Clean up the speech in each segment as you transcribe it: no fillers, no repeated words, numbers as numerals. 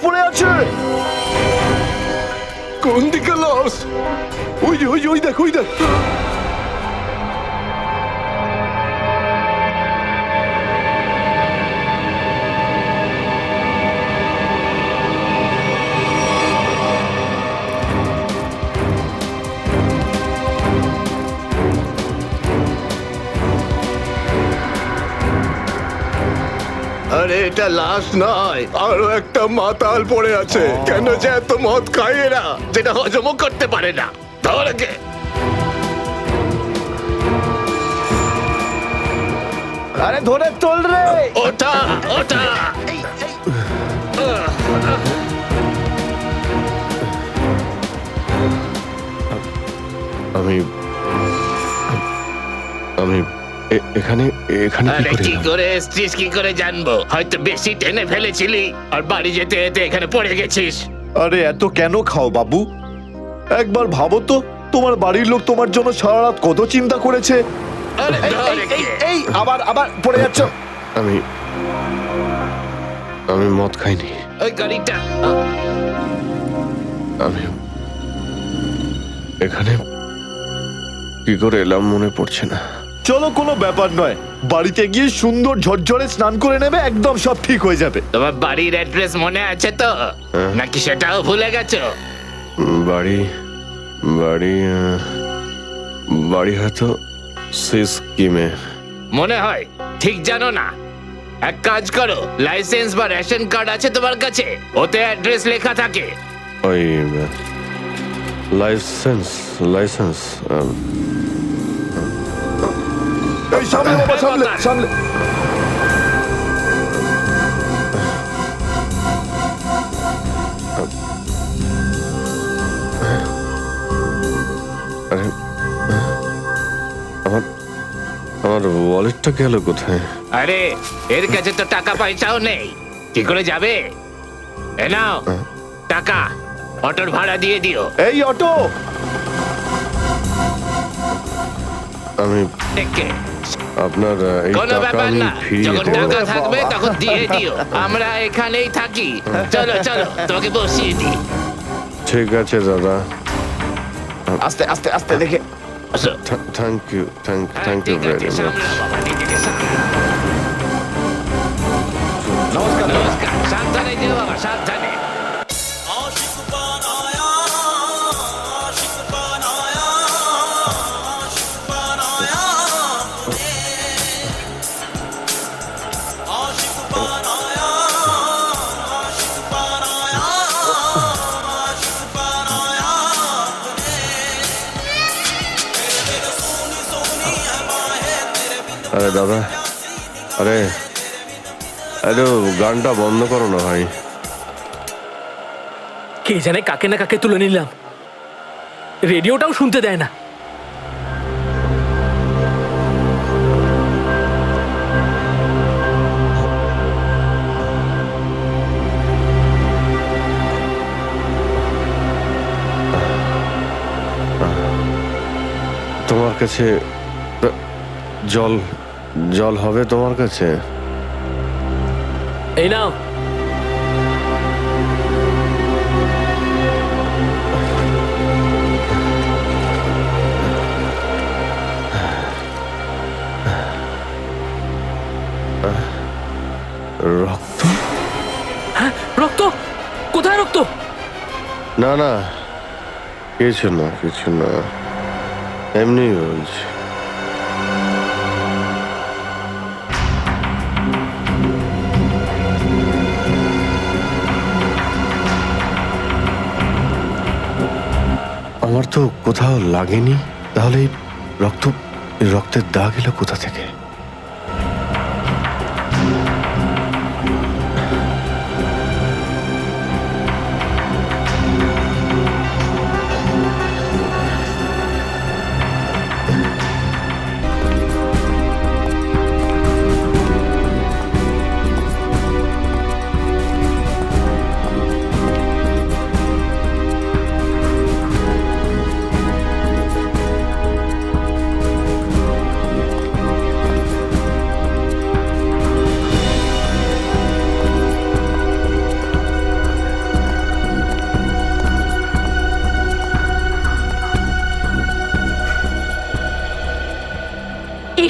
পড়ে আছে। কোন দিকে লাশ? ওই যে, ওই দেখ, ওই দেখ। আরে এটা লাশ নয়, আরো একটা মাতাল পড়ে আছে। কেন যে এত মদ খায় এরা, যেটা হজমও করতে পারে না। ধরকে আরে ধরে তোল রে। ওটা ওটা আমি আমি এখানে এখানে আরে কি করে এসছিস কি করে জানবো? হয়তো বেশি টেনে ফেলেছিলি আর বাড়ি যেতে যেতে এখানে পড়ে গেছিস। আরে এত কেন খাও বাবু? একবার ভাবো তো, তোমার বাড়ির লোক তোমার জন্য সারা রাত কত চিন্তা করেছে। আরে এই, ধর এই, একে। এই, এই, আবার আবার পড়ে যাচ্ছ। আমি আমি মদ খাইনি। ওই গাড়িটা আমি এখানে কি করে এলাম মনে পড়ছে না। চলো, কোনো ব্যাপার নয়, বাড়িতে গিয়ে সুন্দর ঝরঝরে স্নান করে নেবে, একদম সব ঠিক হয়ে যাবে। তোমার বাড়ির অ্যাড্রেস মনে আছে তো, নাকি সেটাও ভুলে গেছো? বাড়ি বাড়ি বাড়ি হয়তো সিস্কিমে। মনে হয় ঠিক জানো না। এক কাজ করো, লাইসেন্স বা রেশন কার্ড আছে তোমার কাছে? ওতে অ্যাড্রেস লেখা থাকে। ওই লাইসেন্স লাইসেন্স এই সামলে বাবা, সামলে সামলে। আরে আমার আমার ওয়ালেটটা গেল কোথায়? আরে এর কাছে তো টাকা পয়সাও নেই, কি করে যাবে? এ নাও টাকা, অটোর ভাড়া দিয়ে দিও। এই অটো। আমি একে আপনার এই কোনো টাকা ব্যাপার আমি না, ফিরিয়ে যখন দেবো। টাকা থাকবে তখন দিয়ে দিও। আমরা এখানেই থাকি। চলো চলো, তোমাকে বসিয়ে দিই। ঠিক আছে দাদা, আস্তে আস্তে আস্তে দেখে। আসো। থ্যাংক ইউ থ্যাংক ইউ ঠিক আছে, ভেরি মাচ। সামলাও বাবা, নিজেকে সামলাও। নমস্কার। নমস্কার, সাবধানে যেও বাবা, সাবধানে। आशिक बनाया आशिक बनाया आशिक बनाया आशिक बनाया आशिक बनाया आशिक बनाया तेरे दिल सोनी सोनी है बाहें तेरे बिन আরে দাদা, আরে আরে গানটা বন্ধ করো না ভাই। কে জানে কাকে না কাকে তুলে নিলাম, রেডিওটাও শুনতে দেয় না। তোমার কাছে জল জল হবে তোমার কাছে? এই নাও। রক্ত? হ্যাঁ, রক্ত? কোথায় রক্ত? না না, কিছু না কিছু না, এমনি বলছি। আমার তো কোথাও লাগেনি, তাহলে এই রক্তের দাগ এলো কোথা থেকে?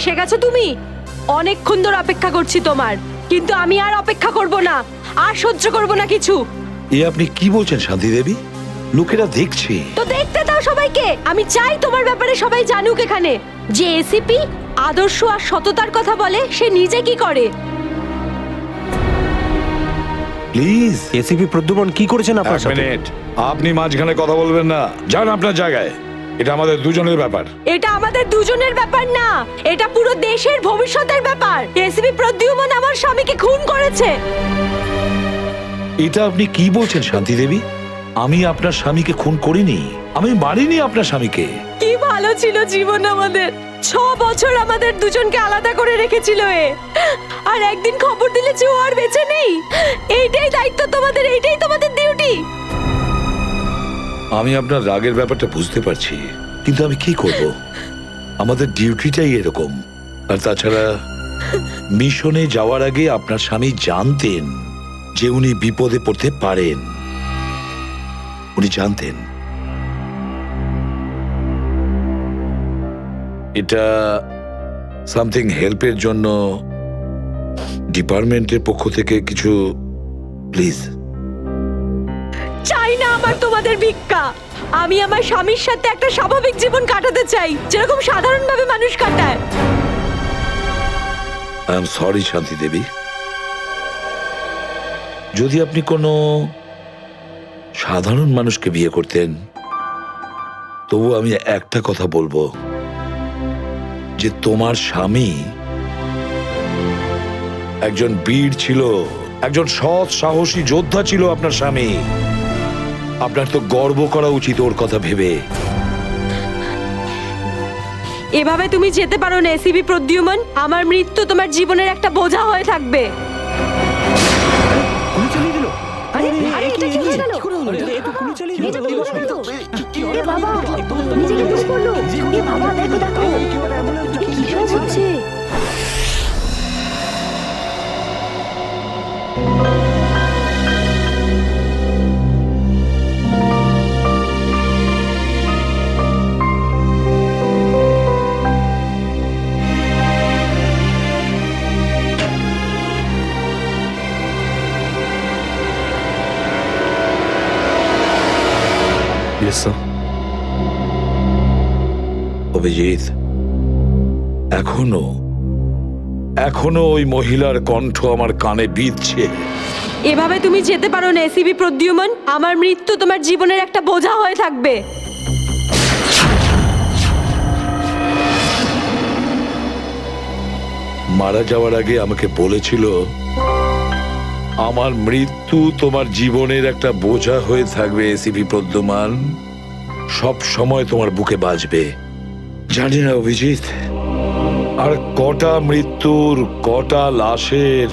এসে গেছো তুমি? অনেকক্ষণ ধরে অপেক্ষা করছি তোমার, কিন্তু আমি আর অপেক্ষা করব না, আর সহ্য করব না কিছু। এ আপনি কি বলছেন শান্তি দেবী? লোকেরা দেখছে। তো দেখতে দাও সবাইকে। আমি চাই তোমার ব্যাপারে সবাই জানুক এখানে, যে এসিপি আদর্শ আর সততার কথা বলে, সে নিজে কি করে। প্লিজ। এসিপি প্রদ্যুমন কি করেছেন আপনার এক সাথে? মিনিট, আপনি মাঝখানে কথা বলবেন না, যান আপনার জায়গায়। এটা আমাদের দুজনের ব্যাপার। এটা আমাদের দুজনের ব্যাপার না, এটা পুরো দেশের ভবিষ্যতের ব্যাপার। এসিপি প্রদ্যুমন আমার স্বামীকে খুন করেছে। এটা আপনি কি বলছেন শান্তি দেবী? আমি আপনার স্বামীকে খুন করিনি, আমি মারিনি আপনার স্বামীকে। কি ভালো ছিল জীবন আমাদের। 6 বছর আমাদের দুজনকে আলাদা করে রেখেছিল এ, আর একদিন খবর দিলে যে ও আর বেঁচে নেই। এইটাই দায়িত্ব তোমাদের, এইটাই তোমাদের ডিউটি। আমি আপনার রাগের ব্যাপারটা বুঝতে পারছি, কিন্তু আমি কি করব? আমাদের ডিউটিটাই এরকম। আর তাছাড়া মিশনে যাওয়ার আগে আপনার স্বামী জানতেন যে উনি বিপদে পড়তে পারেন, উনি জানতেন। এটা সামথিং হেল্পের জন্য ডিপার্টমেন্টের পক্ষ থেকে কিছু, প্লিজ। চাই না আমার তোমাদের ভিক্ষা। আমি আমার স্বামীর সাথে একটা স্বাভাবিক জীবন কাটাতে চাই, যেরকম সাধারণভাবে মানুষ কাটায়। আই এম সরি শান্তি দেবী। যদি আপনি কোনো সাধারণ মানুষকে বিয়ে করতেন, তবু আমি একটা কথা বলবো, যে তোমার স্বামী একজন বীর ছিল, একজন সৎ সাহসী যোদ্ধা ছিল আপনার স্বামী। আপনার তো গর্ব করা উচিত ওর কথা ভেবে। এভাবে তুমি যেতে পারো না এসিপি প্রদ্যুমন। আমার মৃত্যু তোমার জীবনের একটা বোঝা হয়ে থাকবে। অভিজিৎ, এখনো ওই মহিলার কণ্ঠ আমার কানে বিঁধছে। এভাবে তুমি যেতে পারো না এসিপি প্রদ্যুমন। আমার মৃত্যু তোমার জীবনের একটা বোঝা হয়ে থাকবে। মারা যাওয়ার আগে আমাকে বলেছিল, আমার মৃত্যু তোমার জীবনের একটা বোঝা হয়ে থাকবে এসিপি প্রদ্যুমান, সব সময় তোমার বুকে বাজবে। জানি না অভিজিৎ, আর কটা মৃত্যুর, কটা লাশের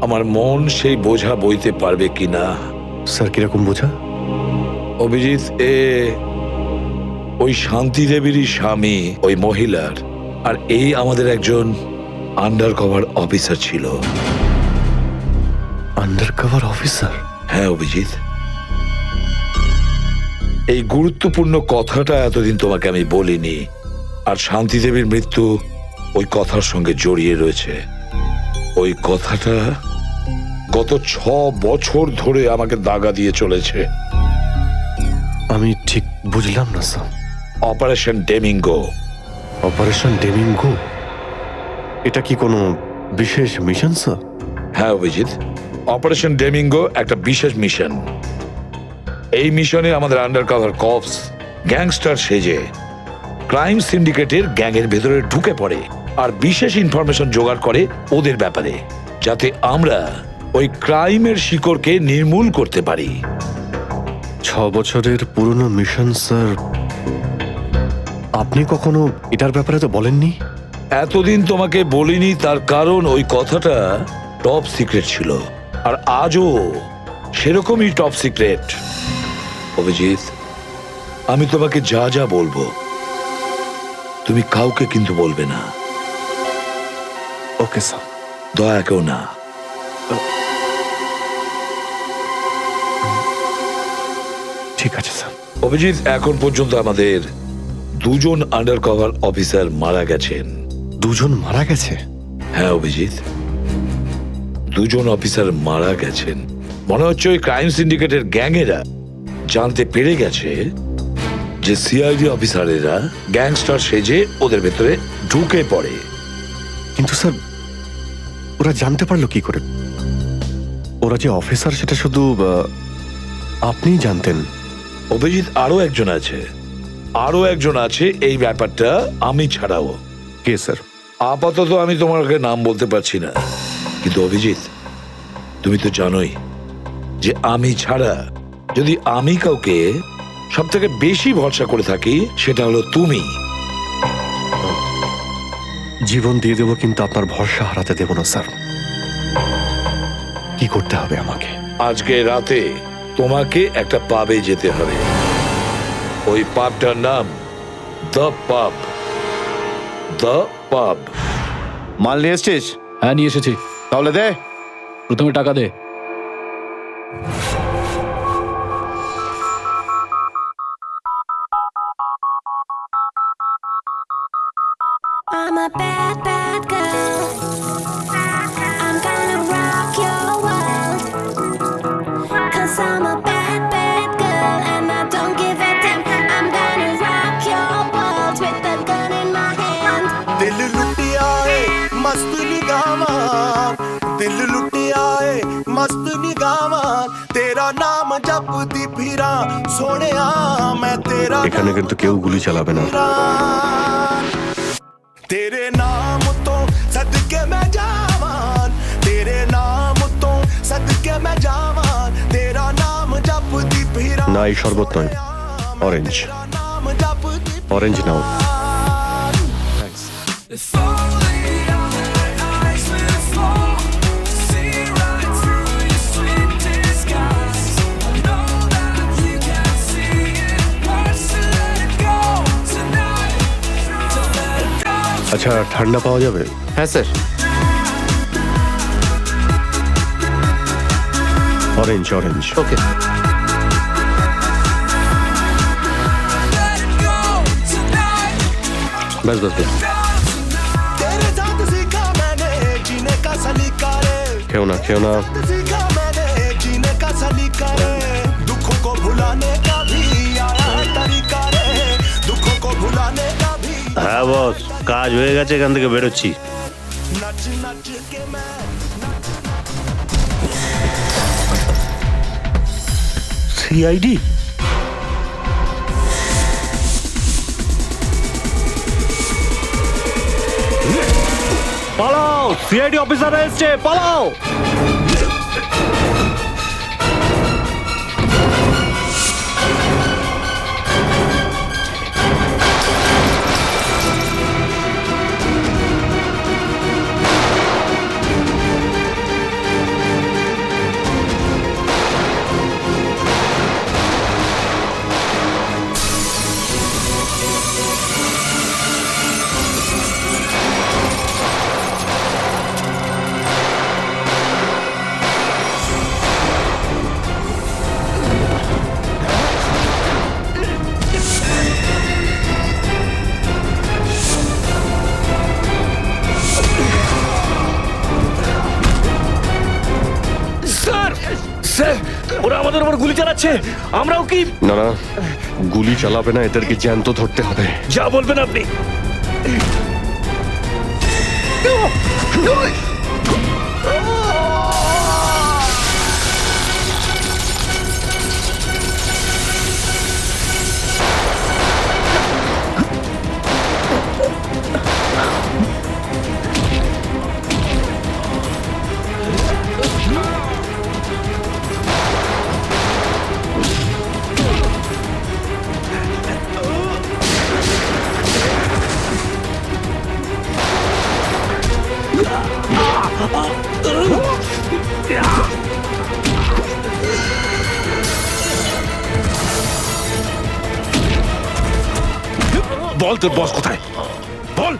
আমার মন সেই বোঝা বইতে পারবে কিনা। স্যার, কিরকম বোঝা? অভিজিৎ, ওই শান্তি দেবীরই স্বামী ওই মহিলার, আর এই আমাদের একজন আন্ডার কভার অফিসার ছিল। Under cover officer? হ্যাঁ অভিজিৎ, এই গুরুত্বপূর্ণ কথাটা এতদিন তোমাকে আমি বলিনি, আর শান্তি দেবীর মৃত্যু ওই কথার সঙ্গে জড়িয়ে রয়েছে। ওই কথাটা গত 6 বছর ধরে আমাকে দাগা দিয়ে চলেছে। আমি ঠিক বুঝলাম না স্যার। অপারেশন ডেমিঙ্গো। অপারেশন ডেমিঙ্গো? এটা কি কোনো বিশেষ মিশন স্যার? হ্যাঁ অভিজিৎ, অপারেশন ডেমিঙ্গো একটা বিশেষ মিশন। এই মিশনে আমাদের আন্ডার কভার কপস গ্যাংস্টার সেজে ক্রাইম সিন্ডিকেটের গ্যাংয়ের ভেতরে ঢুকে পড়ে আর বিশেষ ইনফরমেশন জোগাড় করে ওদের ব্যাপারে, যাতে আমরা ওই ক্রাইমের শিকড়কে নির্মূল করতে পারি। 6 বছরের পুরনো মিশন স্যার। আপনি কখনো এটার ব্যাপারে তো বলেননি। এতদিন তোমাকে বলিনি, তার কারণ ওই কথাটা টপ সিক্রেট ছিল, আর আজও সেরকমই টপ সিক্রেট। অভিজিৎ, আমি তোমাকে যা যা বলবো তুমি কাউকে কিন্তু বলবে না। Okay sir. দয়া কেউ না। ঠিক আছে স্যার। অভিজিৎ, এখন পর্যন্ত আমাদের 2 জন আন্ডার কভার অফিসার মারা গেছেন। দুজন মারা গেছে? হ্যাঁ অভিজিৎ, দুজন অফিসার মারা গেছেন। মনে হচ্ছে ওই ক্রাইম সিন্ডিকেটের গ্যাংয়েরা জানতে পেরে গেছে যে সিআইডি অফিসারেরা গ্যাংস্টার সেজে ওদের ভেতরে ঢুকে পড়ে। কিন্তু স্যার, ওরা জানতে পারলো কি করে? ওরা যে অফিসার সেটা শুধু আপনিই জানতেন। অভিজিৎ, আরো একজন আছে এই ব্যাপারটা আমি ছাড়াও। কে স্যার? আপাতত আমি তোমাকে নাম বলতে পারছি না, কিন্তু অভিজিৎ তুমি তো জানোই যে আমি ছাড়া যদি আমি কাউকে সব থেকে বেশি ভরসা করে থাকি সেটা হলো তুমি। জীবন দিয়ে দেবো, কিন্তু আপনার ভরসা হারাতে দেব না স্যার। কি করতে হবে আমাকে? আজকে রাতে তোমাকে একটা পাবে যেতে হবে। ওই পাবটার নাম দ্য পাব। দ্য পাব। মাল নিয়ে এসছিস? হ্যাঁ, নিয়ে এসেছি। তাহলে দে। প্রথমে টাকা দে। I'm a bad, bad girl. I'm gonna rock your world. 'Cause I'm a bad, bad girl. And I don't give a damn. I'm gonna rock your world with the gun in my hand. दिल लुटिया है मस्त निगावां, दिल लुटिया है मस्त निगावां, तेरा नाम जपदी फिरा सोनिया मैं तेरा এখানে কিন্তু কেউ গুলি চালাবে না। तेरे नाम तो सदके मैं जावां, तेरे नाम तो सदके मैं जावां, तेरा नाम जपदी फिरा। না, এই শরবত নয়, অরেঞ্জ। नाम जपदी অরেঞ্জ নাও। If only our eyes will fall, see right through your sweet disguise. I know that you can see it, hurts to let it go tonight, to let it go. আচ্ছা, ঠান্ডা পাওয়া যাবে? হ্যাঁ sir. Orange, orange. Okay. Let it go tonight, ব্যাস ব্যাস ব্যাস। तेरे साथ सीखा मैंने जीने का सलीका रे, খেও না, খেও না। सीखा मैंने जीने का सलीका रे, दुखों को भुलाने का भी आया है तरीका रे, दुखों को भुलाने का भी। হ্যাঁ বস, কাজ হয়ে গেছে, এখান থেকে বেরোচ্ছি। नच नच के मैं সিআইডি? পালাও, সিআইডি অফিসার এসছে, পালাও। স্যার, ওরা আমাদের উপর গুলি চালাচ্ছে। আমরাও কি? না না, গুলি চালাবে না, এদেরকে জ্যান্ত ধরতে হবে। যা বলবেন আপনি। বল, তোর বস কোথায়? বল।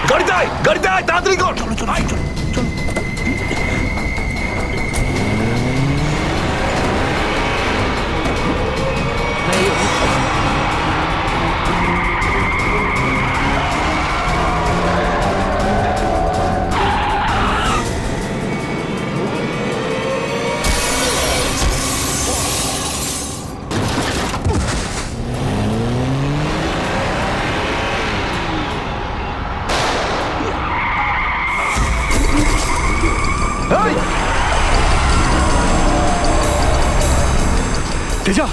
গাড়িতে আয় গাড়িতে আয় তাড়াতাড়ি কর আয়। তেজা,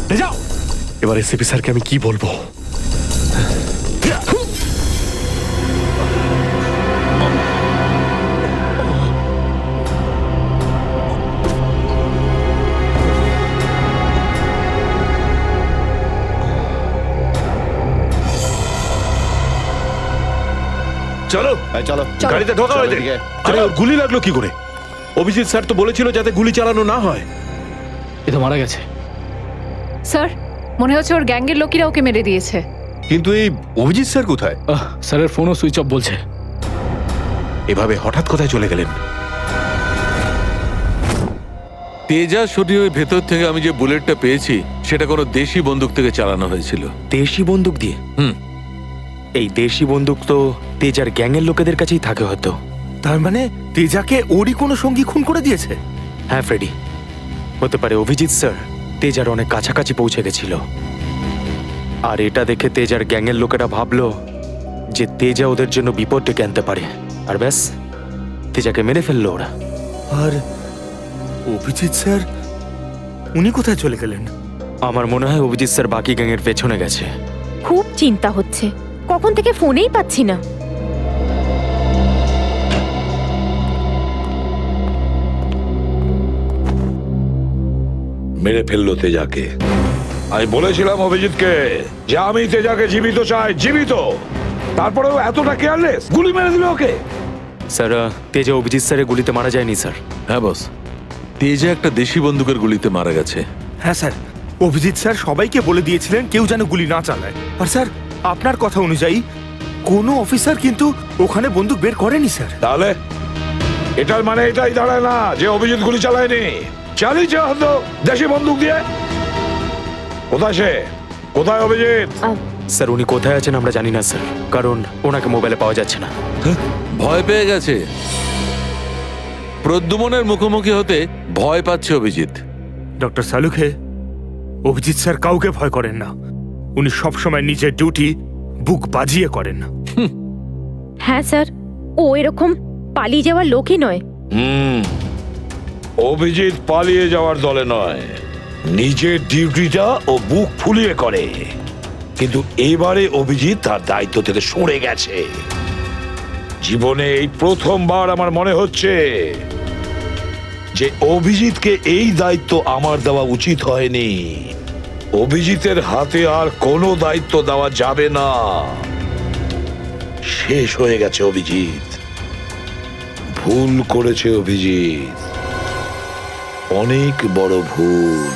তেজা, এবার এসিপি স্যারকে আমি কি বলবো? চলো চলো গাড়িতে ঢোকা চলো হয়েছে এদিকে। আরে ওর গুলি লাগলো কি করে? অভিজিৎ স্যার তো বলেছিল যাতে গুলি চালানো না হয়। এ তো মারা গেছে। স্যার মনে হচ্ছে ওর গ্যাংয়ের লোকেরা ওকে মেরে দিয়েছে। কিন্তু এই অভিজিৎ স্যার কোথায়? স্যারের ফোনও সুইচ অফ বলছে। এভাবে হঠাৎ কোথায় চলে গেলেন? তেজা শরীরের ভেতর থেকে আমি যে বুলেটটা পেয়েছি সেটা কোনো দেশি বন্দুক থেকে চালানো হয়েছিল। দেশি বন্দুক দিয়ে? এই দেশি বন্দুক তো তেজার গ্যাংয়ের লোকেদের কাছেই থাকে হয়তো। তার মানে তেজাকে ওরই কোনো সঙ্গী খুন করে দিয়েছে? হ্যাঁ ফ্রেডি, হতে পারে অভিজিৎ স্যার তেজার অনেক কাছাকাছি পৌঁছে গেছিল, আর এটা দেখে তেজার গ্যাংয়ের লোকেরা ভাবলো যে তেজা ওদের জন্য বিপদ ডেকে আনতে পারে, আর ব্যাস তেজাকে মেরে ফেললো ওরা। আর অভিজিৎ স্যার উনি কোথায় চলে গেলেন? আমার মনে হয় অভিজিৎ স্যার বাকি গ্যাংয়ের পেছনে গেছে। খুব চিন্তা হচ্ছে, কখন থেকে ফোনেই পাচ্ছি না। মেরে ফেললো তেজাকে। আমি বলেছিলাম অভিজিৎকে যে আমি তেজাকে জীবিত চাই, জীবিত। তারপরেও এতটা কেয়ারলেস, গুলি মেরে দিল ওকে। স্যার তেজা অভিজিৎ স্যারের গুলিতে মারা যায়নি স্যার। হ্যাঁ বস, তেজা একটা দেশি বন্দুকের গুলিতে মারা গেছে। হ্যাঁ স্যার, অভিজিৎ স্যার সবাইকে বলে দিয়েছিলেন কেউ যেন গুলি না চালায়। আর স্যার আপনার কথা অনুযায়ী কোনো অফিসার কিন্তু ওখানে বন্দুক বের করেনি স্যার। তাহলে এটার মানে এটাই দাঁড়ায় না যে অভিজিৎ গুলি চালায়নি, চালিয়েছে হয়তো দেশি বন্দুক দিয়ে। কোথায় সে? কোথায় অভিজিৎ? স্যার উনি কোথায় আছেন আমরা জানি না স্যার, কারণ ওনাকে মোবাইলে পাওয়া যাচ্ছে না। ভয় পেয়ে গেছে। প্রদ্যুমনের মুখোমুখি হতে ভয় পাচ্ছে অভিজিৎ। ডক্টর সালুখে, অভিজিৎ স্যার কাউকে ভয় করেন না। উনি সবসময় নিজের ডিউটি বুক বাজিয়ে করেন। হ্যাঁ স্যার, ও এরকম পালিয়ে যাওয়ার লোকই নয়। অভিজিৎ পালিয়ে যাওয়ার দলে নয়, নিজের ডিউটিটা ও বুক ফুলিয়ে করে। কিন্তু এবারে অভিজিৎ তার দায়িত্ব থেকে সরে গেছে। জীবনে এই প্রথমবার আমার মনে হচ্ছে যে অভিজিৎকে এই দায়িত্ব আমার দেওয়া উচিত হয়নি। অভিজিতের হাতে আর কোনো দায়িত্ব দেওয়া যাবে না। শেষ হয়ে গেছে অভিজিৎ, ভুল করেছে অভিজিৎ, অনেক বড় ভুল।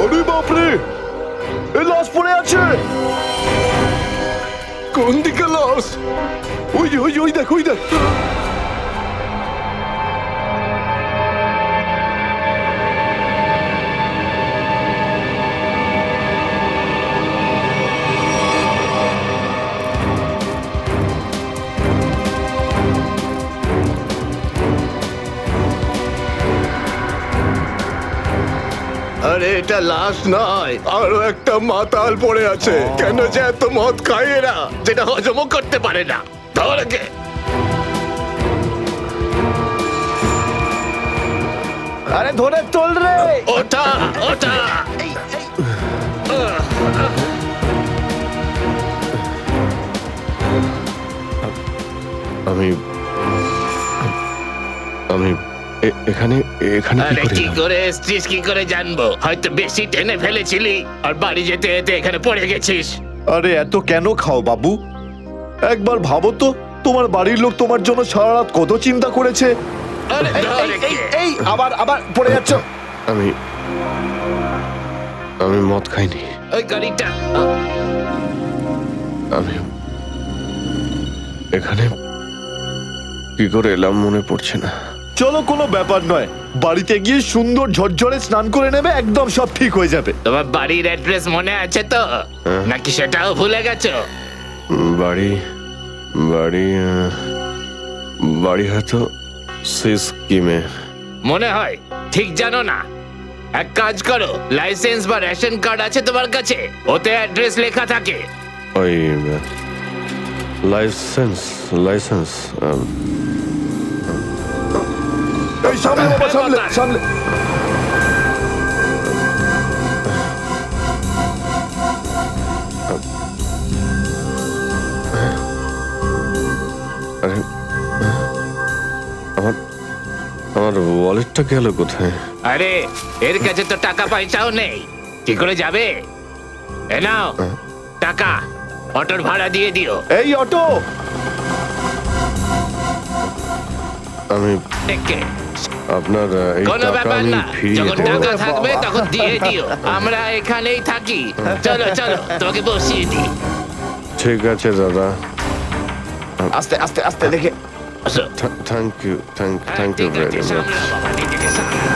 আরে বাপরে, এই লাশ পড়ে আছে। কোন দিকে লাশ? ওই যে, ওই যে, ওই দেখ, ওই দেখ। আরে এটা লাশ নয়, আরো একটা মাতাল পড়ে আছে। কেন যে এত মদ খায় এরা, যেটা হজমও করতে পারে না। ধর একে। আরে ধরে তোল রে। ওটা ওটা আমি আমি এখানে এখানে কি আরে করে কি এলাম? করে এসছিস কি করে জানবো? হয়তো বেশি টেনে ফেলেছিলি আর বাড়ি যেতে যেতে এখানে পড়ে গেছিস। আরে এত কেন খাও বাবু? একবার ভাবো তো, তোমার বাড়ির লোক তোমার জন্য সারা রাত কত চিন্তা করেছে। আরে ধর একে। এই আবার আবার পড়ে যাচ্ছ। আমি মদ খাইনি। ওই গাড়িটা আমি এখানে কি করে এলাম মনে পড়ছে না। চলো, কোনো ব্যাপার নয়, বাড়িতে গিয়ে সুন্দর ঝরঝরে স্নান করে নেবে, একদম সব ঠিক হয়ে যাবে। তোমার বাড়ির অ্যাড্রেস মনে আছে তো নাকি সেটাও ভুলে গেছো? বাড়ি বাড়ি বাড়ি হয়তো সিস্কিমে। মনে হয় ঠিক জানো না। এক কাজ করো, লাইসেন্স বা রেশন কার্ড আছে তোমার কাছে? ওতে অ্যাড্রেস লেখা থাকে। ওই লাইসেন্স লাইসেন্স এই সামনে বাবা, সামনে সামনে। আরে আমার আমার ওয়ালেটটা গেল কোথায়? আরে এর কাছে তো টাকা পয়সাও নেই, কি করে যাবে? এ নাও টাকা, অটোর ভাড়া দিয়ে দিও। এই অটো, আমি একে আপনার এই কোনো টাকা ব্যাপার আমি না, ফিরিয়ে যখন দেবো। টাকা থাকবে তখন দিয়ে দিও। আমরা এখানেই থাকি। চলো চলো, তোমাকে বসিয়ে দিই। ঠিক আছে দাদা, আস্তে আস্তে আস্তে দেখে। আসো। থ্যাংক ইউ থ্যাংক ইউ ঠিক ভেরি আছে, মাচ। সামলাও বাবা, নিজেকে সামলাও।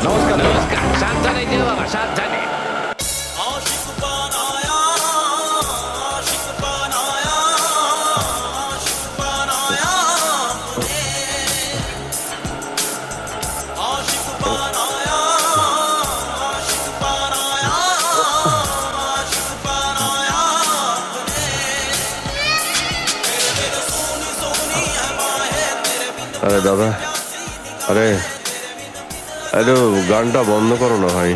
নমস্কার, সাবধানে যেও বাবা, সাবধানে। আরে দাদা, আরে আরে গানটা বন্ধ করো না ভাই।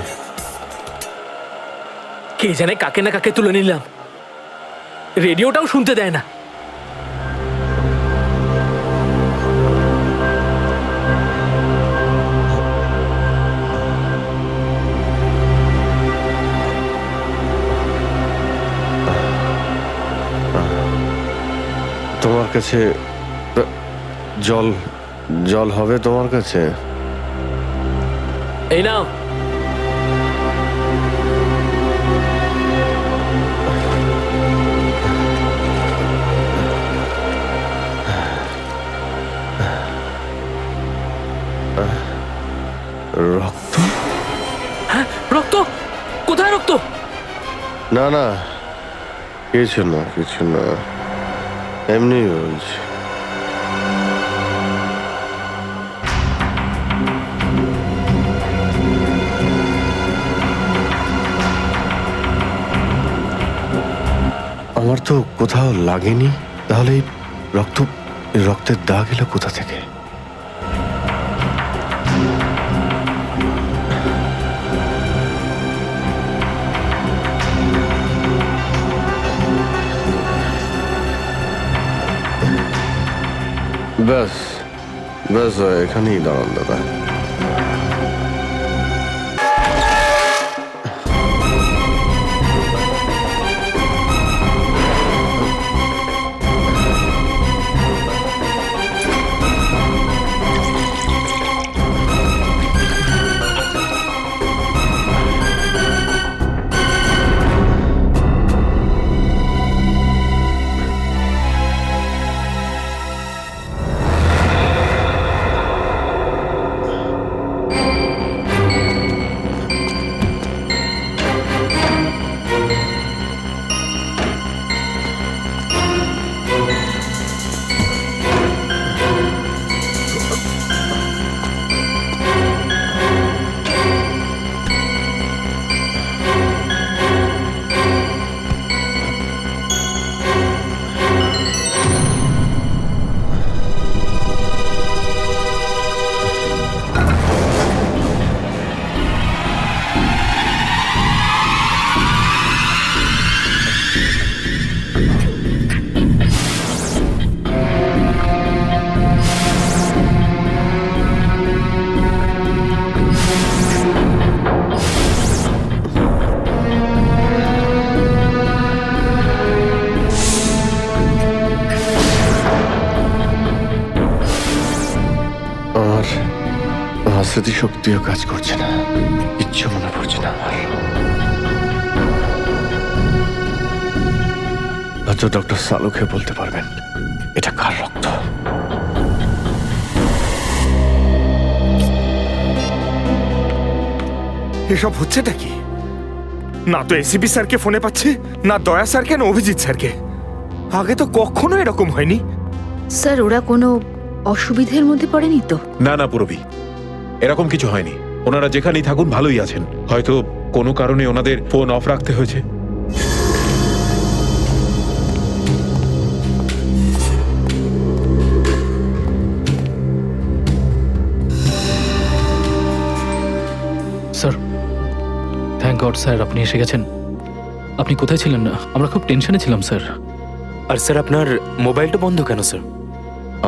কে জানে কাকে না কাকে তুলে নিলাম, রেডিওটাও শুনতে দেয় না। তোমার কাছে জল জল হবে তোমার কাছে? এই নাও। রক্ত? হ্যাঁ, রক্ত? কোথায় রক্ত? না না, কিছু না কিছু না, এমনি বলছি। আমার তো কোথাও লাগেনি, তাহলে এই রক্তের দাগ এলো কোথা থেকে? ব্যাস ব্যাস, এখানেই দাঁড়ান দাদা। স্মৃতিশক্তিও কাজ করছে না, কিচ্ছু মনে পড়ছে না আমার। হয়তো ডক্টর সালুকে বলতে পারবেন এটা কার রক্ত। এসব হচ্ছেটা কি? না তো এসিপি স্যারকে ফোনে পাচ্ছি, না দয়া স্যারকে, না অভিজিৎ স্যারকে। আগে তো কখনো এরকম হয়নি। স্যার ওরা কোনো অসুবিধের মধ্যে পড়েনি তো? না না পুরবি, এরকম কিছু হয়নি। ওনারা যেখানেই থাকুন ভালোই আছেন। হয়তো কোনো কারণে ওনাদের ফোন অফ রাখতে হয়েছে। স্যার, থ্যাংক গড স্যার আপনি এসে গেছেন। আপনি কোথায় ছিলেন? আমরা খুব টেনশনে ছিলাম স্যার। আর স্যার আপনার মোবাইলটা বন্ধ কেন স্যার?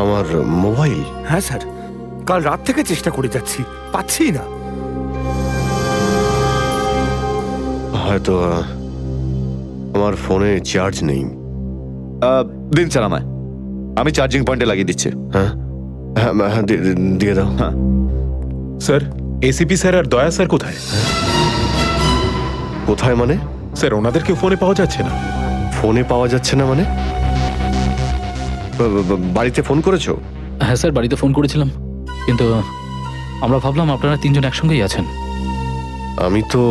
আমার মোবাইল? হ্যাঁ স্যার, কাল রাত থেকে চেষ্টা করে যাচ্ছি, পাচ্ছি না। হয়তো আমার ফোনে চার্জ নেই। দিন স্যার আমায়, আমি চার্জিং পয়েন্টে লাগিয়ে দিচ্ছি। হ্যাঁ হ্যাঁ হ্যাঁ, দিয়ে দাও। হ্যাঁ স্যার, এসিপি স্যার আর দয়া স্যার কোথায়? কোথায় মানে? স্যার ওনাদেরকে ফোনে পাওয়া যাচ্ছে না। ফোনে পাওয়া যাচ্ছে না মানে? বাড়িতে ফোন করেছো? হ্যাঁ স্যার, বাড়িতে ফোন করেছিলাম, কিন্তু আমরা ভাবলাম আপনারা তিনজন একসঙ্গেই আছেন। আমি তো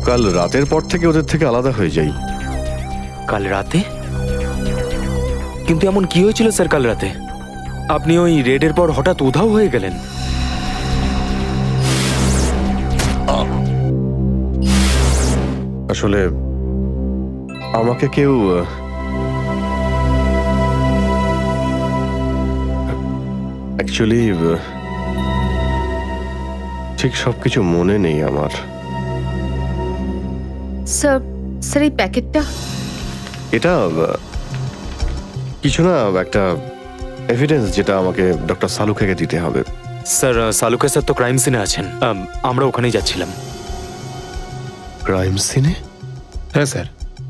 কাল রাতের পর থেকে ওদের থেকে আলাদা হয়ে যাই। কাল রাতে? কিন্তু এমন কি হয়েছিল স্যার কাল রাতে? আপনি ওই রেডের পর হঠাৎ উধাও হয়ে গেলেন। আসলে আমাকে কেউ অ্যাকচুয়ালি ঠিক সবকিছু মনে নেই আমার। স্যার, স্যার এই প্যাকেটটা? এটা কিছু না, একটা এভিডেন্স যেটা আমাকে ডক্টর সালুকে দিতে হবে। স্যার সালুকে স্যার তো ক্রাইম সিনে আছেন, আমরা ওখানেই যাচ্ছিলাম। ক্রাইম সিনে? হ্যাঁ স্যার,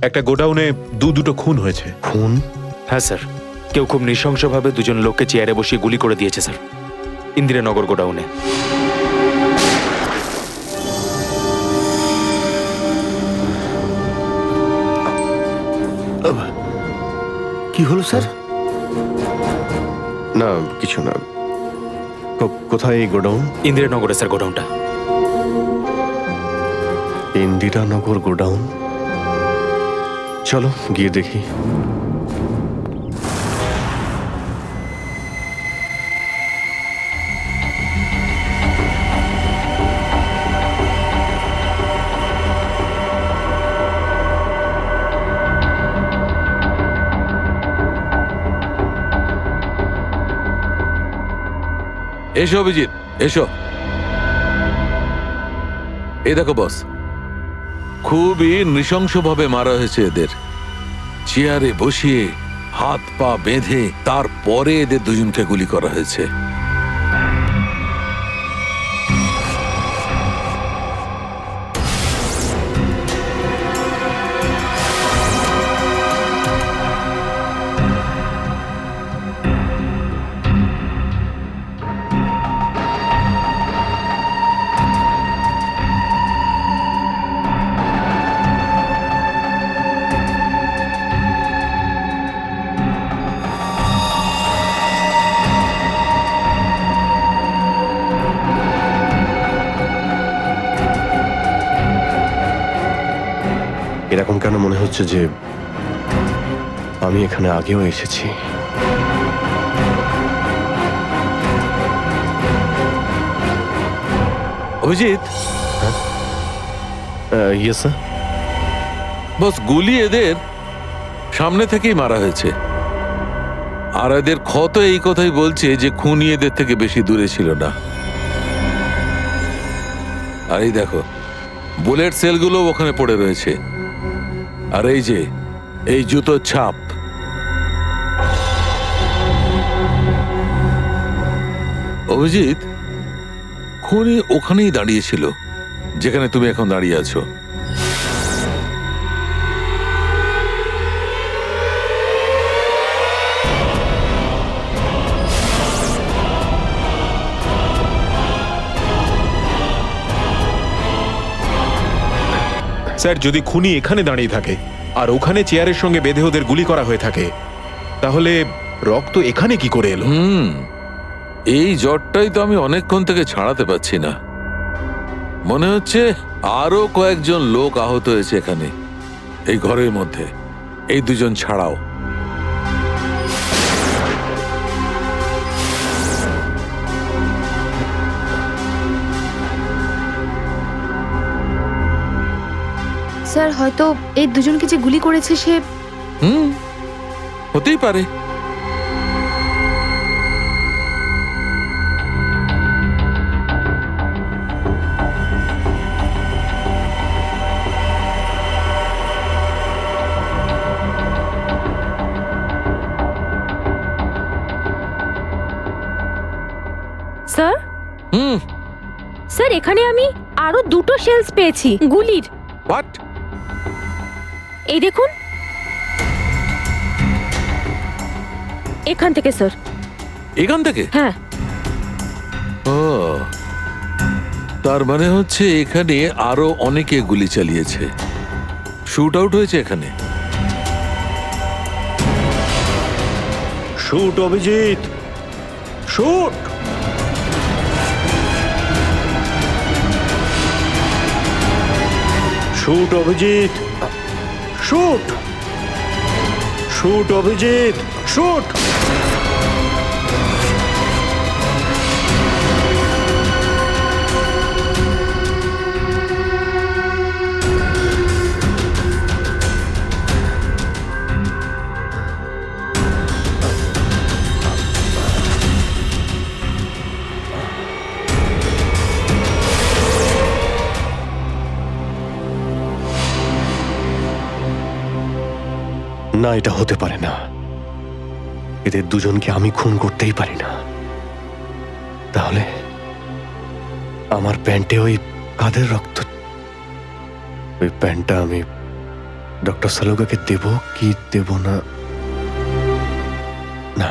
একটা গোডাউনে দুটো খুন হয়েছে। খুন? হ্যাঁ স্যার, কেউ খুব নৃশংসভাবে দুজন লোককে চেয়ারে বসিয়ে গুলি করে দিয়েছে স্যার, ইন্দিরানগর গোডাউনে। কি হলো স্যার? না কিছু না। কোথায় এই গোডাউন? ইন্দিরানগরে স্যার গোডাউনটা। ইন্দিরানগর গোডাউন? চলো গিয়ে দেখি। এসো অভিজিৎ, এসো। এই দেখো বস, খুবই নৃশংসভাবে মারা হয়েছে এদের। চেয়ারে বসিয়ে হাত পা বেঁধে তারপরে এদের দুজনকে গুলি করা হয়েছে। এরকম কেন মনে হচ্ছে যে আমি এখানে আগেও এসেছি? Abhijit, yes sir. বস, গুলি এদের সামনে থেকেই মারা হয়েছে, আর এদের ক্ষত এই কথাই বলছে যে খুনি এদের থেকে বেশি দূরে ছিল না। আর এই দেখো, বুলেট সেলগুলো ওখানে পড়ে রয়েছে, আর এই যে এই জুতোর ছাপ। অভিজিৎ, খুনি ওখানেই দাঁড়িয়েছিল যেখানে তুমি এখন দাঁড়িয়ে আছো। স্যার যদি খুনি এখানে দাঁড়িয়ে থাকে আর ওখানে চেয়ারের সঙ্গে বেঁধে ওদের গুলি করা হয়ে থাকে, তাহলে রক্ত এখানে কি করে এলো? এই জ্বরটাই তো আমি অনেকক্ষণ থেকে ছাড়াতে পারছি না। মনে হচ্ছে আরো কয়েকজন লোক আহত হয়েছে এখানে, এই ঘরের মধ্যে, এই দুজন ছাড়াও। স্যার হয়তো এই দুজনকে যে গুলি করেছে সে হতেই পারে। স্যার স্যার এখানে আমি আরো দুটো শেলস পেয়েছি গুলির। হোয়াট? এই দেখুন, এখান থেকে স্যার। এখান থেকে? হ্যাঁ। ও, তার মানে হচ্ছে এখানে আরো অনেকে গুলি চালিয়েছে, শুট আউট হয়েছে এখানে। Shoot Abhijit, shoot. Shoot Abhijit, shoot. Shoot Abhijit, shoot. না, এটা হতে পারে না। এদের দুজনকে আমি খুন করতেই পারি না। তাহলে আমার প্যান্টে ওই কাদের রক্ত? ওই প্যান্টটা আমি ডক্টর সালুকাকে দেব কি দেব না? না,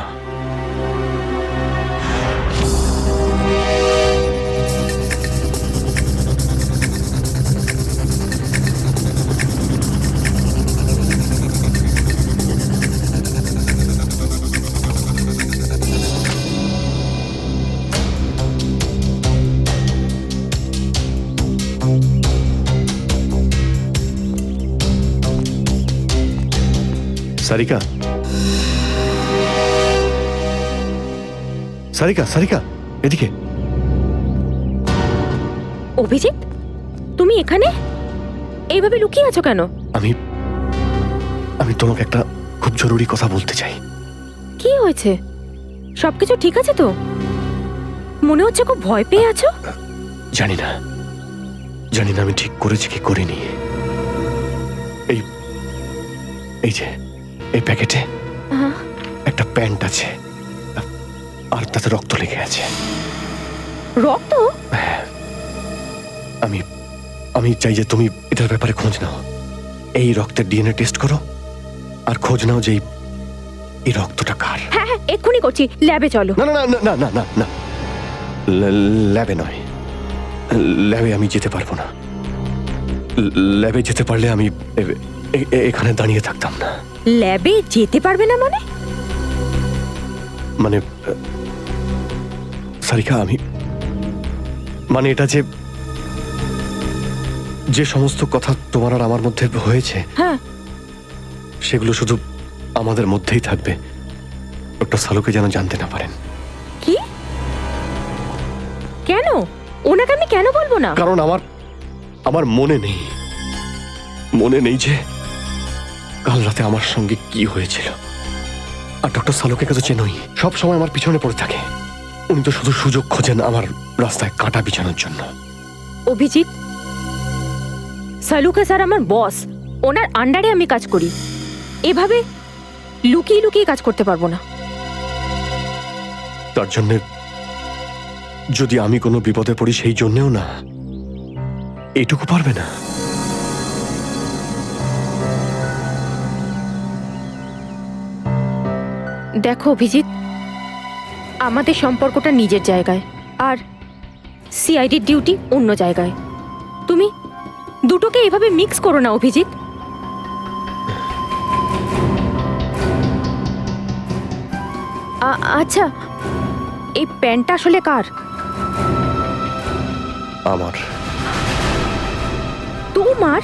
সারিকা, সারিকা, সারিকা, এদিকে। অভিজিৎ, তুমি এখানে এইভাবে লুকিয়ে আছো কেন? আমি আমি তোমাকে একটা খুব জরুরি কথা বলতে চাই। কি হয়েছে? সবকিছু ঠিক আছে তো? মনে হচ্ছে খুব ভয় পেয়ে আছো। জানি না, জানি না আমি ঠিক করেছি কি করিনি। এই এই যে এই প্যাকেটে একটা প্যান্ট আছে আর তাতে রক্ত লেগে আছে। রক্ত? আমি আমি চাই যে তুমি এটার ব্যাপারে খোঁজ নাও। এই রক্তের ডিএনএ টেস্ট করো আর খোঁজ নাও যে এই রক্তটা কার। হ্যাঁ হ্যাঁ, এক্ষুনি করছি। ল্যাবে চলো। না না না না না না না, ল্যাবে নয়। ল্যাবে আমি যেতে পারবো না। ল্যাবে যেতে পারলে আমি এখানে দাঁড়িয়ে থাকতাম না। ল্যাবে যেতে পারবে না মানে? মানে সারিকা, আমি মানে এটা যে যে সমস্ত কথা তোমার আর আমার মধ্যে হয়েছে, হ্যাঁ, সেগুলো শুধু আমাদের মধ্যেই থাকবে। ডক্টর সালুকে যেন জানতে না পারেন। কি? কেন? ওনাকে আমি কেন বলবো না? কারণ আমার মনে নেই যে কাল রাতে আমার সঙ্গে কি হয়েছিল। আর ডক্টর সালুকে কাছে চেনই, সব সময় আমার পিছনে পড়ে থাকে। উনি তো শুধু সুযোগ খোঁজেন আমার রাস্তায় কাঁটা বিছানোর জন্য। অভিজিৎ, সালুকা স্যার আমার বস। ওনার আন্ডারে আমি কাজ করি। এভাবে লুকিয়ে লুকিয়ে কাজ করতে পারবো না। তার জন্য যদি আমি কোনো বিপদে পড়ি, সেই জন্যেও না। এইটুকু পারবে না? দেখো অভিজিৎ, আমাদের সম্পর্কটা নিজের জায়গায় আর সিআইডির ডিউটি অন্য জায়গায়। তুমি দুটোকে এভাবে মিক্স করো না অভিজিৎ। আচ্ছা, এই প্যান্টটা আসলে কার? আমার। তোমার?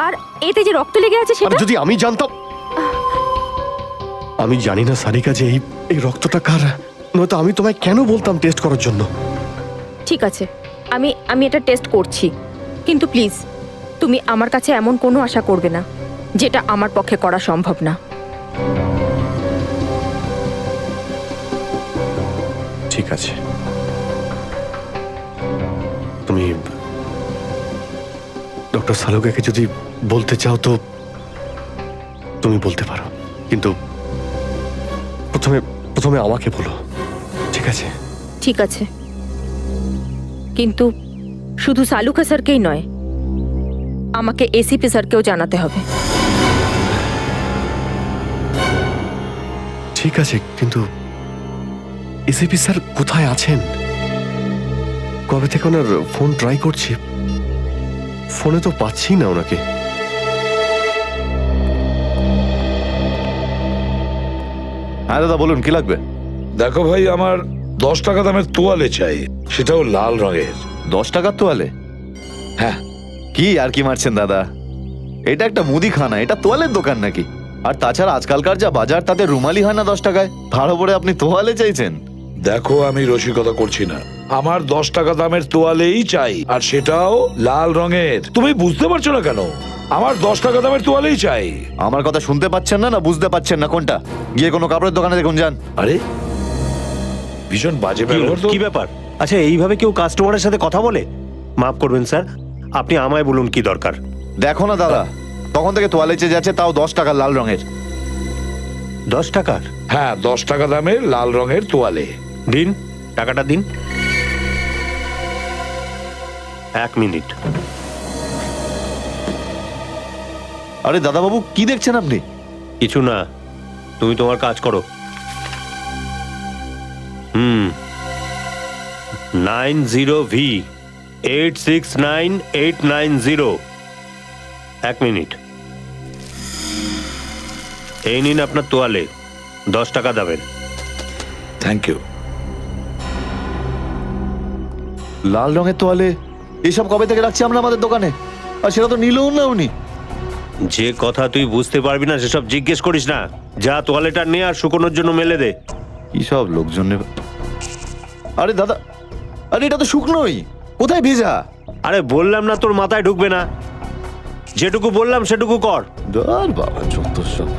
আর এতে যে রক্ত লেগে আছে আর সেটা? যদি আমি জানতাম। আমি জানি না সারিকা যে এই রক্তটা কার, নয়তো আমি তোমায় কেন বলতাম টেস্ট করার জন্য। ঠিক আছে, আমি এটা টেস্ট করছি, কিন্তু প্লিজ তুমি আমার কাছে এমন কোনো আশা করবে না যেটা আমার পক্ষে করা সম্ভব না। ঠিক আছে, তুমি ডক্টর সালুকাকে যদি বলতে চাও তো তুমি বলতে পারো, কিন্তু প্রথমে আমাকে বলো, ঠিক আছে? ঠিক আছে, কিন্তু শুধু সালুকা স্যারকেই নয়, আমাকে এসিপি স্যারকেও জানাতে হবে। ঠিক আছে, কিন্তু এসিপি স্যার কোথায় আছেন? কবে থেকে ওনার ফোন ট্রাই করছি, ফোনে তো পাচ্ছি না ওনাকে। হ্যাঁ দাদা বলুন, কি লাগবে? দেখো ভাই, আমার 10 টাকা দামের তোয়ালে চাই, সেটাও লাল রঙের। 10 টাকার তোয়ালে? হ্যাঁ। কি আর কি মারছেন দাদা, এটা একটা মুদিখানা, এটা তোয়ালের দোকান নাকি? আর তাছাড়া আজকালকার যা বাজার, তাতে রুমালি হয় না 10 টাকায়, তার উপরে আপনি তোয়ালে চাইছেন? দেখো, আমি রসিকতা করছি না, আমার 10 টাকা দামের তোয়ালেই চাই, আর সেটাও লাল রঙের। তুমি বুঝতে পারছো না কেন? আমার 10 টাকা দামের তোয়ালেই চাই। আমার কথা শুনতে পাচ্ছেন না, না বুঝতে পাচ্ছেন না? কোনটা? গিয়ে কোনো কাপড়ের দোকানে দেখুন, যান। আরে ভীষণ বাজে ব্যবহার তো। কি ব্যাপার? আচ্ছা, এইভাবে কেউ কাস্টমারের সাথে কথা বলে? মাফ করবেন স্যার, আপনি আমায় বলুন কি দরকার। দেখো না দাদা, তখন থেকে তোয়ালে চেয়ে যাচ্ছে, তাও 10 টাকা লাল রঙের। 10 টাকার? হ্যাঁ, 10 টাকা দামের লাল রঙের তোয়ালে। দিন, টাকাটা দিন। 1 মিনিট। আরে দাদা বাবু, কি দেখছেন আপনি? কিছু না, তুমি তোমার কাজ করো। 90V 869890। 1 মিনিট। এই নিন আপনার তোয়ালে, 10 টাকা দেবেন। Thank you. লাল রঙের তোয়ালে এসব কবে থেকে রাখছি আমরা আমাদের দোকানে, আর সেটা তো নিলও না উনি। যে কথা তুই বুঝতে পারবি না সেসব জিজ্ঞেস করিস না। যা তোয়ালেটা নে আর শুকোনোর জন্য মেলে দে। কি সব লোকজন নেবে। আরে দাদা, আরে এটা তো শুকনোই, কোথায় ভেজা? আরে বললাম না তোর মাথায় ঢুকবে না, যেটুকু বললাম সেটুকু কর। ধর বাবা, যত সব।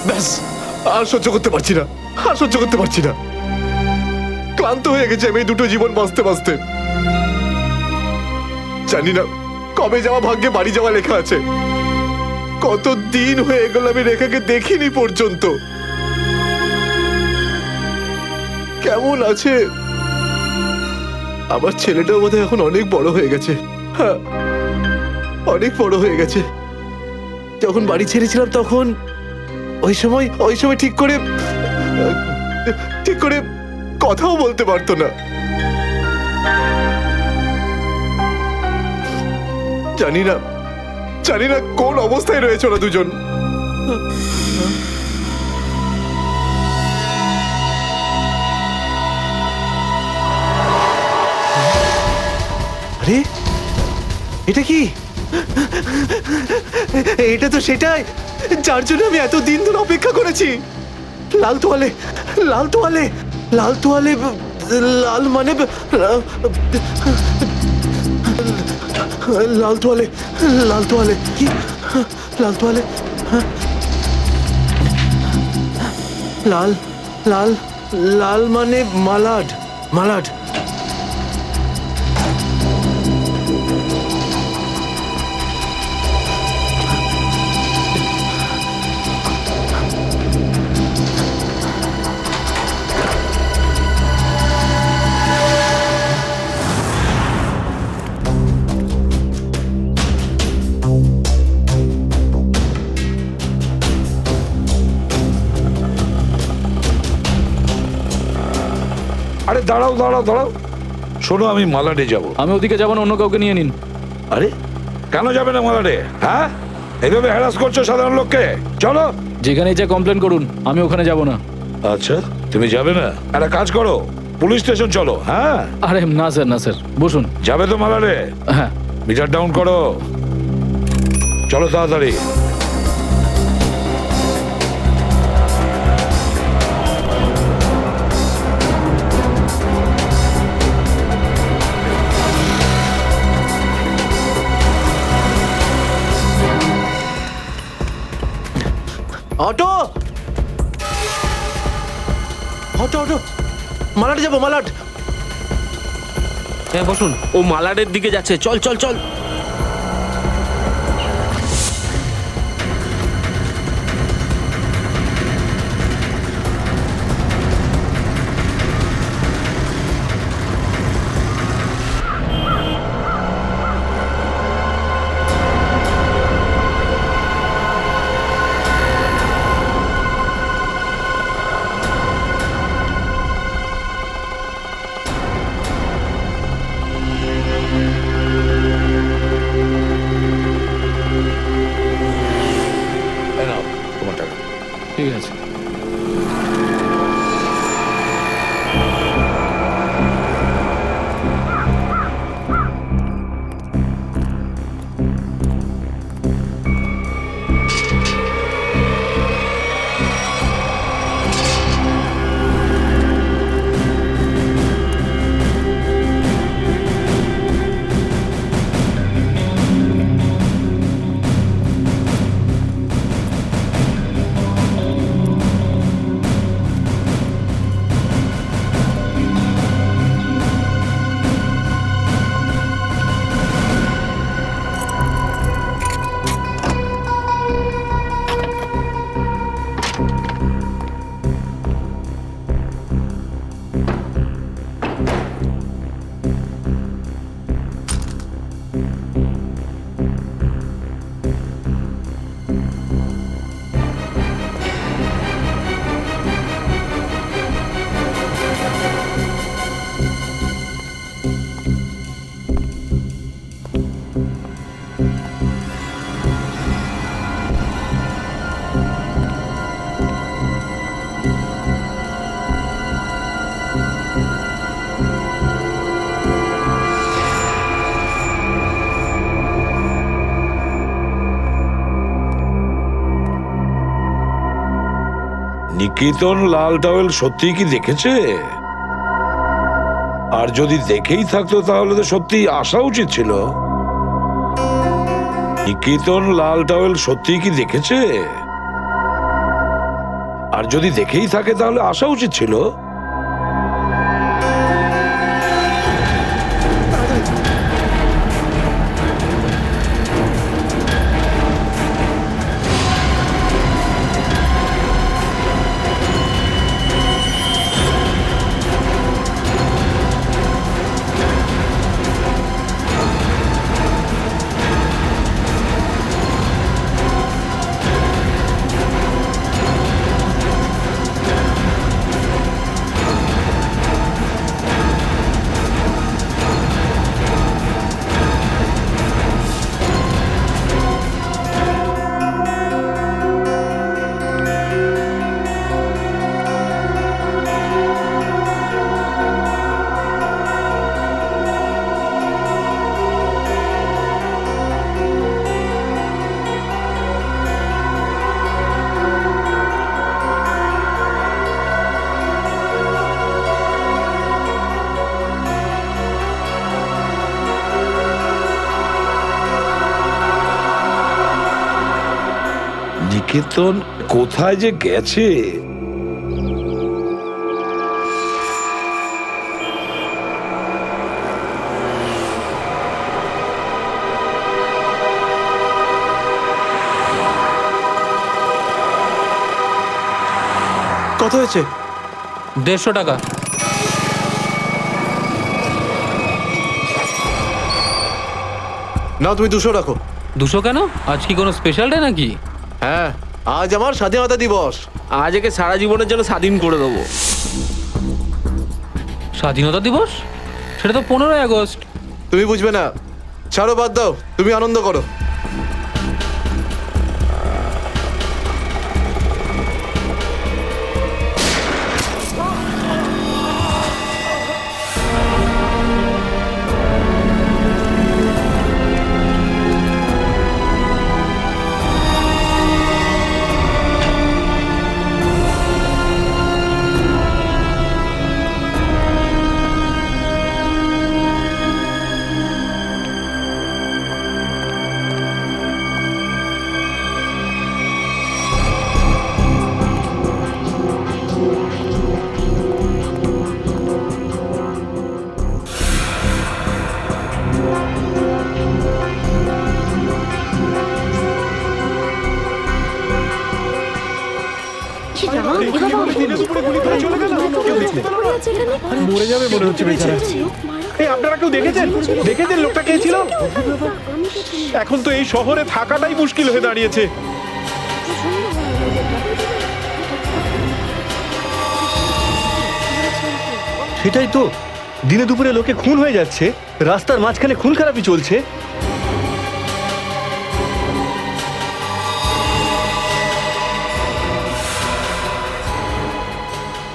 ব্যাস, আর সহ্য করতে পারছি না, আর সহ্য করতে পারছি না। ক্লান্ত হয়ে গেছে আমি এই দুটো জীবন বাঁচতে বাঁচতে। জানি না কবে যাওয়া ভাগ্যে বাড়ি যাওয়া লেখা আছে। কত দিন হয়ে গেল আমি রেখাকে দেখিনি পর্যন্ত। কেমন আছে? আমার ছেলেটাও বোধহয় এখন অনেক বড় হয়ে গেছে। হ্যাঁ, অনেক বড় হয়ে গেছে। যখন বাড়ি ছেড়েছিলাম তখন ওই সময় ঠিক করে কথাও বলতে পারতো না। জানি না কোন অবস্থায় রয়েছে ওরা দুজন। আরে এটা কি? এটা তো সেটাই যার জন্য আমি এত দিন ধরে অপেক্ষা করেছি। লাল তোয়ালে, লাল তোয়ালে, লাল তোয়ালে, লাল মানে লাল তোয়ালে, লাল তোয়ালে, কি লাল তোয়ালে? লাল লাল লাল মানে মালাড, মালাড। দাঁড়াও দাঁড়াও দাঁড়াও, শোনো আমি মালাডে যাব। আমি ওদিকে যাবো না, অন্য কাউকে নিয়ে নিন। আরে কেন যাবে না মালাডে? হ্যাঁ, এইভাবে হ্যারাস করছো সাধারণ লোককে। চলো। যেখানে যা কমপ্লেন করুন, আমি ওখানে যাব না। আচ্ছা তুমি যাবে না? একটা কাজ করো, পুলিশ স্টেশন চলো। হ্যাঁ। আরে না স্যার, না স্যার, বসুন। যাবে তো মালাডে? হ্যাঁ। মিটার ডাউন করো, চলো তাড়াতাড়ি। অটো অটো অটো, মালাট যাবো, মালাট। হ্যাঁ বসুন, ও মালাডের দিকে যাচ্ছে, চল চল চল। এই নাও তোমার টাকা। ঠিক আছে। নিকেতন লাল টাওয়েল সত্যিই কি দেখেছে? আর যদি দেখেই থাকতো তাহলে তো সত্যি আসা উচিত ছিল। নিকেতন লাল টাওয়েল সত্যিই কি দেখেছে? আর যদি দেখেই থাকে তাহলে আসা উচিত ছিল। নিকেতন কোথায় যে গেছে? কত হয়েছে? 150 টাকা। নাও তুমি 200 রাখো। 200 কেন? আজ কি কোনো স্পেশাল ডে নাকি? হ্যাঁ, আজ আমার স্বাধীনতা দিবস। আজ একে সারা জীবনের জন্য স্বাধীন করে দেবো। স্বাধীনতা দিবস? সেটা তো 15ই আগস্ট। তুমি বুঝবে না, ছাড়ো, বাদ দাও, তুমি আনন্দ করো। মরে যাবে মনে হচ্ছে বেচারা। এই আপনারা কেউ দেখেছেন লোকটা কে ছিল? এখন তো এই শহরে থাকাটাই মুশকিল হয়ে দাঁড়িয়েছে। সেটাই তো, দিনে দুপুরে লোকে খুন হয়ে যাচ্ছে, রাস্তার মাঝখানে খুন খারাপি চলছে।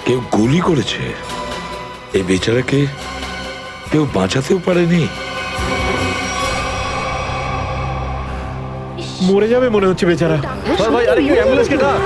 কেউ গুলি করেছে, এই বেচারাকে কেউ বাঁচাতেও পারেনি। মরে যাবে মনে হচ্ছে বেচারা। ভাই, আরে কেউ অ্যাম্বুলেন্সকে ডাক।